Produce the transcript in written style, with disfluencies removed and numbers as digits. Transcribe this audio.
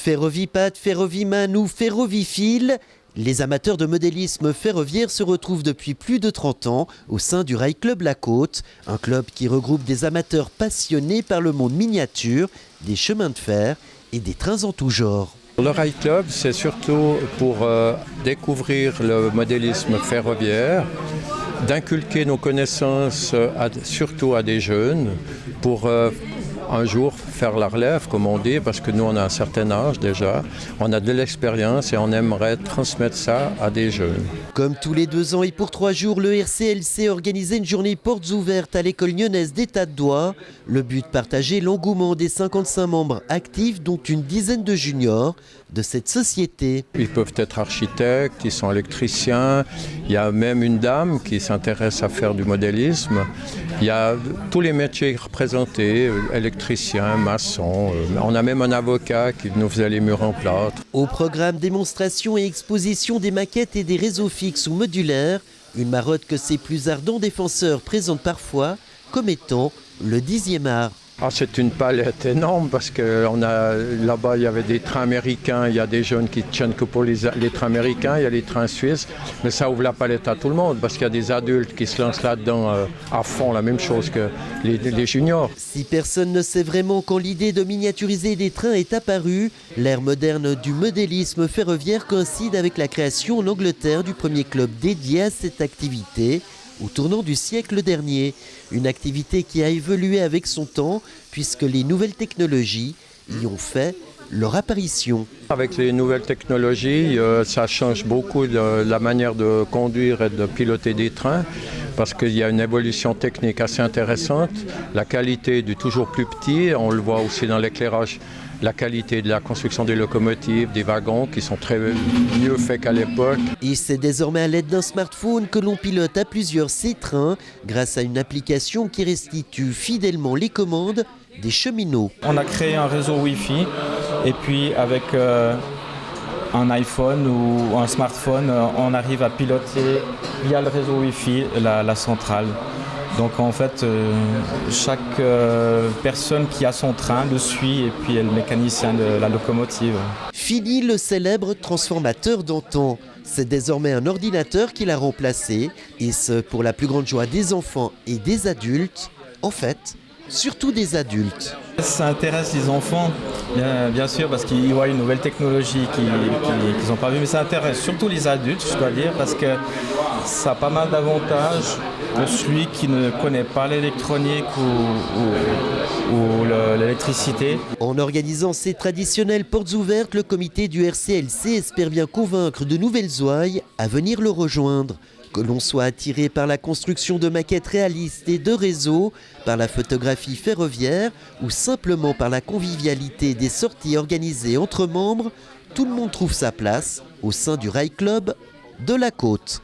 Ferrovipad, Ferroviman ou Ferrovifil, les amateurs de modélisme ferroviaire se retrouvent depuis plus de 30 ans au sein du Rail Club La Côte, un club qui regroupe des amateurs passionnés par le monde miniature, des chemins de fer et des trains en tout genre. Le Rail Club, c'est surtout pour découvrir le modélisme ferroviaire, d'inculquer nos connaissances surtout à des jeunes pour un jour faire la relève, comme on dit, parce que nous on a un certain âge déjà, on a de l'expérience et on aimerait transmettre ça à des jeunes. Comme tous les 2 ans et pour 3 jours, le RCLC organisait une journée portes ouvertes à l'école lyonnaise d'État de Doigt. Le but, partager l'engouement des 55 membres actifs, dont une dizaine de juniors de cette société. Ils peuvent être architectes, ils sont électriciens, il y a même une dame qui s'intéresse à faire du modélisme. Il y a tous les métiers représentés, électriciens, maçons. On a même un avocat qui nous faisait les murs en plâtre. Au programme, démonstration et exposition des maquettes et des réseaux fixes ou modulaires, une marotte que ses plus ardents défenseurs présentent parfois comme étant le 10e art. C'est une palette énorme parce que là-bas il y avait des trains américains, il y a des jeunes qui tiennent que pour les trains américains, il y a les trains suisses, mais ça ouvre la palette à tout le monde parce qu'il y a des adultes qui se lancent là-dedans à fond, la même chose que les juniors. Si personne ne sait vraiment quand l'idée de miniaturiser des trains est apparue, l'ère moderne du modélisme ferroviaire coïncide avec la création en Angleterre du premier club dédié à cette activité, au tournant du siècle dernier. Une activité qui a évolué avec son temps puisque les nouvelles technologies y ont fait leur apparition. Avec les nouvelles technologies, ça change beaucoup de la manière de conduire et de piloter des trains parce qu'il y a une évolution technique assez intéressante. La qualité du toujours plus petit, on le voit aussi dans l'éclairage, la qualité de la construction des locomotives, des wagons qui sont très mieux faits qu'à l'époque. Et c'est désormais à l'aide d'un smartphone que l'on pilote à plusieurs ces trains grâce à une application qui restitue fidèlement les commandes des cheminots. On a créé un réseau Wi-Fi et puis avec un iPhone ou un smartphone, on arrive à piloter via le réseau Wi-Fi la centrale. Donc en fait, chaque personne qui a son train le suit et puis est le mécanicien de la locomotive. Fini le célèbre transformateur d'antan. C'est désormais un ordinateur qui l'a remplacé, et ce pour la plus grande joie des enfants et des adultes. En fait, surtout des adultes. Ça intéresse les enfants, bien sûr, parce qu'ils voient une nouvelle technologie qu'ils n'ont pas vue, mais ça intéresse surtout les adultes, je dois dire, parce que ça a pas mal d'avantages pour celui qui ne connaît pas l'électronique ou l'électricité. En organisant ces traditionnelles portes ouvertes, le comité du RCLC espère bien convaincre de nouvelles ouailles à venir le rejoindre. Que l'on soit attiré par la construction de maquettes réalistes et de réseaux, par la photographie ferroviaire ou simplement par la convivialité des sorties organisées entre membres, tout le monde trouve sa place au sein du Rail Club de La Côte.